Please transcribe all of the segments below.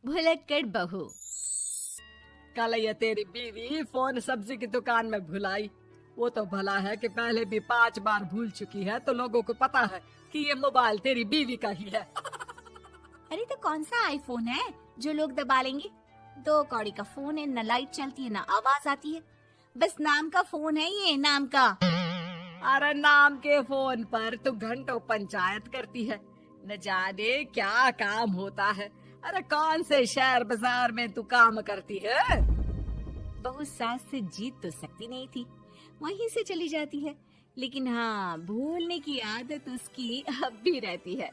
भुलक्कड़ बहू। कल ये तेरी बीवी फोन सब्जी की दुकान में भुलाई। वो तो भला है कि पहले भी 5 बार भूल चुकी है, तो लोगों को पता है कि ये मोबाइल तेरी बीवी का ही है। अरे तो कौन सा आईफोन है जो लोग दबा लेंगे? 2 कौड़ी का फोन है, न लाइट चलती है, न आवाज आती है। बस नाम का फोन है, ये नाम का। अरे नाम के फोन पर तो घंटों पंचायत करती है, न जाने क्या काम होता है। अरे कौन से शहर बाजार में तू काम करती है? बहू सास से जीत तो सकती नहीं थी, वहीं से चली जाती है। लेकिन हाँ, भूलने की आदत उसकी अब भी रहती है।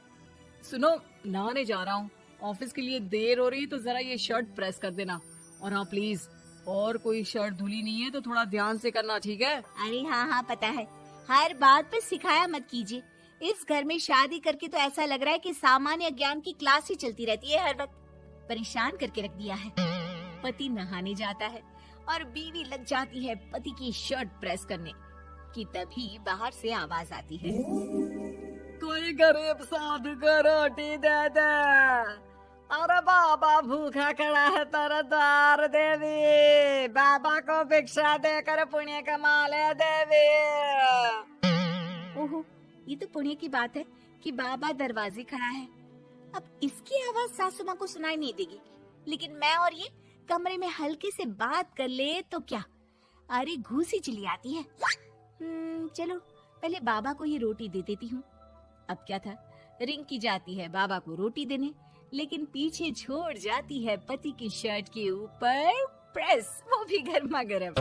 सुनो, नहाने जा रहा हूँ, ऑफिस के लिए देर हो रही है, तो जरा ये शर्ट प्रेस कर देना। और हाँ प्लीज, और कोई शर्ट धुली नहीं है तो थोड़ा ध्यान से करना, ठीक है? अरे हाँ हाँ पता है, हर बात पर सिखाया मत कीजिए। इस घर में शादी करके तो ऐसा लग रहा है कि सामान्य ज्ञान की क्लास ही चलती रहती है हर वक्त। परेशान करके रख दिया है। पति नहाने जाता है और बीवी लग जाती है पति की शर्ट प्रेस करने कि तभी बाहर से आवाज आती है, कोई गरीब साधु को रोटी दे दे। अरे बाबा भूखा खड़ा है तेरा द्वार देवी, बाबा को भिक्षा देकर पुण्य कमा ले देवी। ओहो, ये तो पुण्य की बात है कि बाबा दरवाजे खड़ा है। अब इसकी आवाज सासू माँ को सुनाई नहीं देगी, लेकिन मैं और ये कमरे में हल्के से बात कर ले तो क्या? अरे घूसी चली आती है। चलो पहले बाबा को ये रोटी दे देती हूँ। अब क्या था, रिंग की जाती है बाबा को रोटी देने, लेकिन पीछे छोड़ जाती है पति की शर्ट के ऊपर प्रेस, वो भी गर्मा गर्म।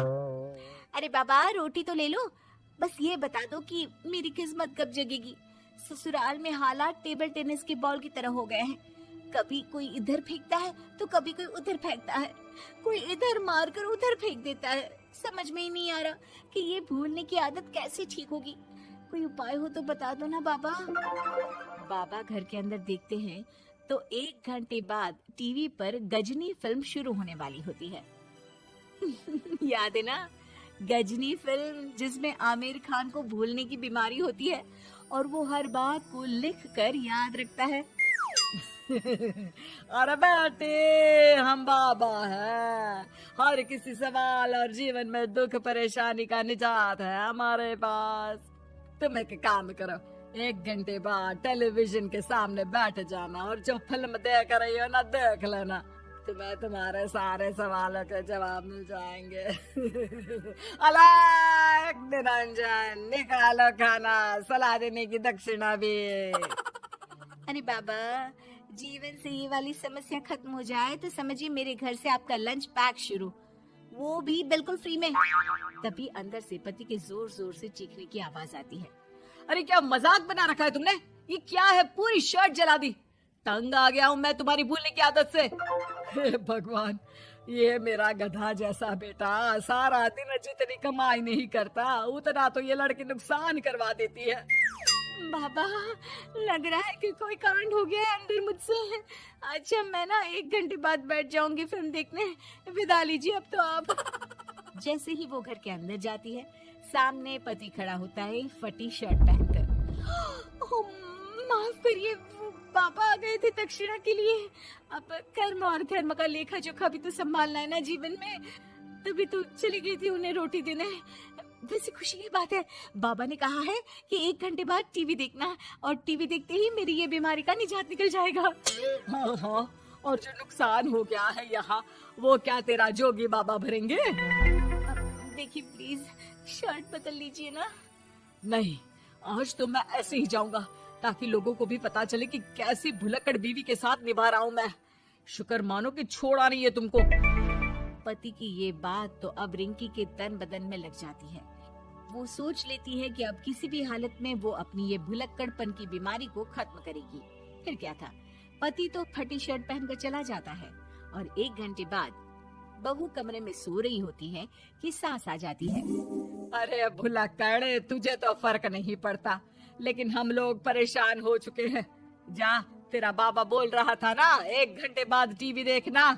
अरे बाबा रोटी तो ले लो, बस ये बता दो कि मेरी किस्मत कब जगेगी। ससुराल में हालात टेबल टेनिस के बॉल की तरह हो गए हैं। कभी कोई इधर फेंकता है तो कभी कोई उधर फेंकता है, कोई इधर मारकर उधर फेंक देता है। समझ में ही नहीं आ रहा कि ये भूलने की आदत कैसे ठीक होगी। कोई उपाय हो तो बता दो ना बाबा। बाबा घर के अंदर देखते हैं तो 1 घंटे बाद टीवी पर गजनी फिल्म शुरू होने वाली होती है। याद है ना, गजनी फिल्म जिसमें आमिर खान को भूलने की बीमारी होती है और वो हर बात को लिख कर याद रखता है। अरे बेटे, हम बाबा हैं, हर किसी सवाल और जीवन में दुख परेशानी का निजात है हमारे पास। तुम एक काम करो, 1 घंटे बाद टेलीविजन के सामने बैठ जाना और जो फिल्म देख रही हो ना देख लेना, तुम्हें तुम्हारे सारे सवालों के जवाब मिल जाएंगे। अलग निरंजन, निकालो खाना, सलाह देने की दक्षिणा भी। अरे बाबा, जीवन से ये वाली समस्या खत्म हो जाए तो समझिए मेरे घर से आपका लंच पैक शुरू, वो भी बिल्कुल फ्री में। तभी अंदर से पति के जोर जोर से चीखने की आवाज आती है। अरे क्या मजाक बना रखा है तुमने? ये क्या है, पूरी शर्ट जला दी। तंग आ गया हूँ मैं तुम्हारी भूलने की आदत से। हे भगवान, ये मेरा गधा जैसा बेटा सारा दिन जितनी कमाई नहीं करता उतना तो ये लड़की नुकसान करवा देती है। बाबा, लग रहा है कि कोई कांड हो गया है अंदर मुझसे। अच्छा मैं ना 1 घंटे बाद बैठ जाऊंगी फिल्म देखने, विदा लीजिए अब तो आप। जैसे ही वो घर के अंदर जाती है, सामने पति खड़ा होता है फटी शर्ट पहनकर। ओह, माफ करिए, वो पापा आ गए थे दक्षिणा के लिए। अब कर्म और धर्म का लेखा जोखा भी तो संभालना है ना जीवन में, तभी तो चली गई थी उन्हें रोटी देने। वैसे खुशी की बात है, बाबा ने कहा है कि 1 घंटे बाद टीवी देखना, और टीवी देखते ही मेरी ये बीमारी का निजात निकल जाएगा। हाँ हाँ, और जो नुकसान हो गया है यहाँ, वो क्या तेरा जोगी बाबा भरेंगे? देखिए प्लीज, शर्ट बदल लीजिए ना। नहीं, आज तो मैं ऐसे ही जाऊंगा ताकि लोगों को भी पता चले कि कैसी भुलक्कड़ बीवी के साथ निभा रहा हूँ मैं। शुक्र मानो कि छोड़ा नहीं है तुमको। पति की ये बात तो अब रिंकी के तन बदन में लग जाती है। वो सोच लेती है कि अब किसी भी हालत में वो अपनी ये भुलक्कड़पन की बीमारी को खत्म करेगी। फिर क्या था, पति तो फटी शर्ट पहनकर चला जाता है और 1 घंटे बाद बहू कमरे में सो रही होती है कि सास आ जाती है। अरे भुलक्कड़, तुझे तो फर्क नहीं पड़ता, लेकिन हम लोग परेशान हो चुके हैं। जा, तेरा बाबा बोल रहा था ना 1 घंटे बाद टीवी देखना,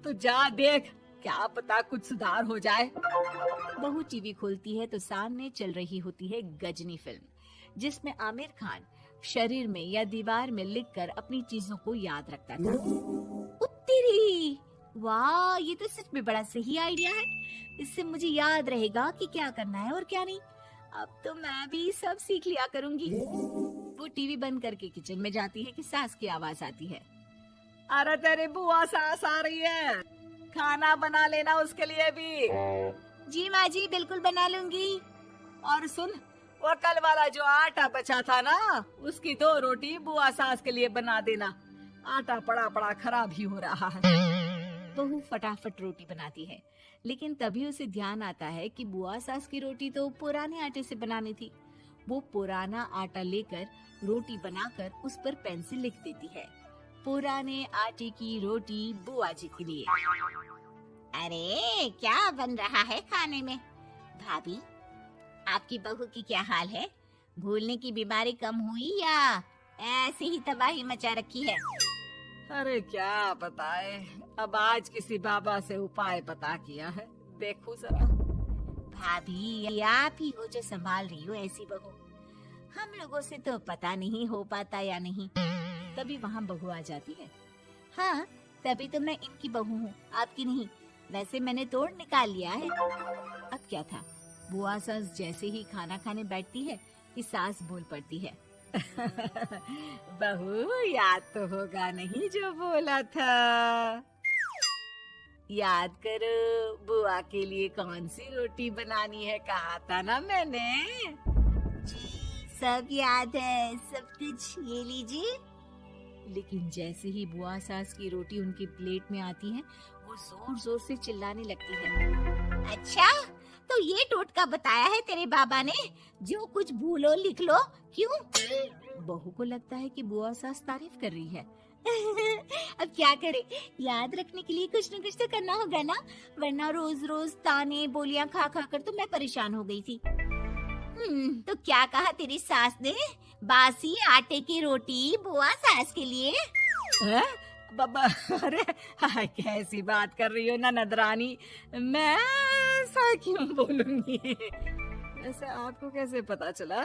तो जा देख, क्या पता कुछ सुधार हो जाए। बहू टीवी खोलती है तो सामने चल रही होती है गजनी फिल्म, जिसमें आमिर खान शरीर में या दीवार में लिखकर अपनी चीजों को याद रखता था। तेरी वाह, ये तो सच में बड़ा सही आइडिया है। इससे मुझे याद रहेगा कि क्या करना है और क्या नहीं। अब तो मैं भी सब सीख लिया करूंगी। वो टीवी बंद करके किचन में जाती है कि सास की आवाज आती है। अरे तेरी बुआ सास आ रही है, खाना बना लेना उसके लिए भी। जी माँ जी, बिल्कुल बना लूंगी। और सुन, वो कल वाला जो आटा बचा था ना, उसकी 2 रोटी बुआ सास के लिए बना देना। आटा पड़ा पड़ा खराब ही हो रहा है। बहू फटाफट रोटी बनाती है, लेकिन तभी उसे ध्यान आता है कि बुआ सास की रोटी तो पुराने आटे से बनानी थी। वो पुराना आटा लेकर रोटी बनाकर उस पर पेन से लिख देती है, पुराने आटे की रोटी बुआ जी के लिए। अरे क्या बन रहा है खाने में? भाभी, आपकी बहू की क्या हाल है? भूलने की बीमारी कम हुई या ऐसे ही तबाही मचा रखी है? अरे क्या बताए, अब आज किसी बाबा से उपाय पता किया है, देखो जरा। भाभी, आप ही हो जो संभाल रही हो ऐसी बहू। हम लोगों से तो पता नहीं हो पाता या नहीं। तभी वहाँ बहू आ जाती है। हाँ, तभी तो मैं इनकी बहू हूँ, आपकी नहीं। वैसे मैंने तोड़ निकाल लिया है। अब क्या था, बुआ सास जैसे ही खाना खाने बैठती है कि सास बोल पड़ती है। बहू, याद तो होगा नहीं जो बोला था? याद करो, बुआ के लिए कौन सी रोटी बनानी है, कहा था ना मैंने। जी, सब याद है, सब कुछ। ये लीजिए। लेकिन जैसे ही बुआ सास की रोटी उनकी प्लेट में आती है, वो जोर जोर से चिल्लाने लगती है। अच्छा, तो ये टोटका बताया है तेरे बाबा ने, जो कुछ भूलो लिख लो, क्यों? बहू को लगता है कि बुआ सास तारीफ कर रही है। अब क्या करे, याद रखने के लिए कुछ न कुछ तो करना होगा ना, वरना रोज रोज ताने बोलियां खा खा कर तो मैं परेशान हो गई थी। तो क्या कहा तेरी सास ने? बासी आटे की रोटी बुआ सास के लिए? हैं? बाबा, अरे हाय, कैसी बात कर रही हो ना नदरानी, मैं ऐसा क्यों बोलूंगी? ऐसे आपको कैसे पता चला?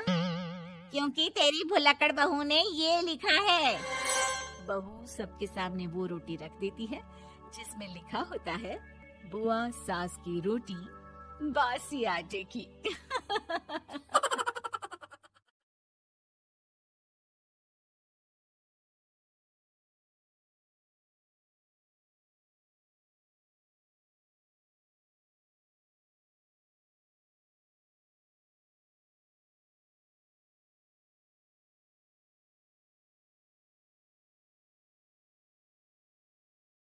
क्योंकि तेरी भुलक्कड़ बहू ने ये लिखा है। बहू सबके सामने वो रोटी रख देती है जिसमें लिखा होता है, बुआ सास की रोटी बासी आटे की।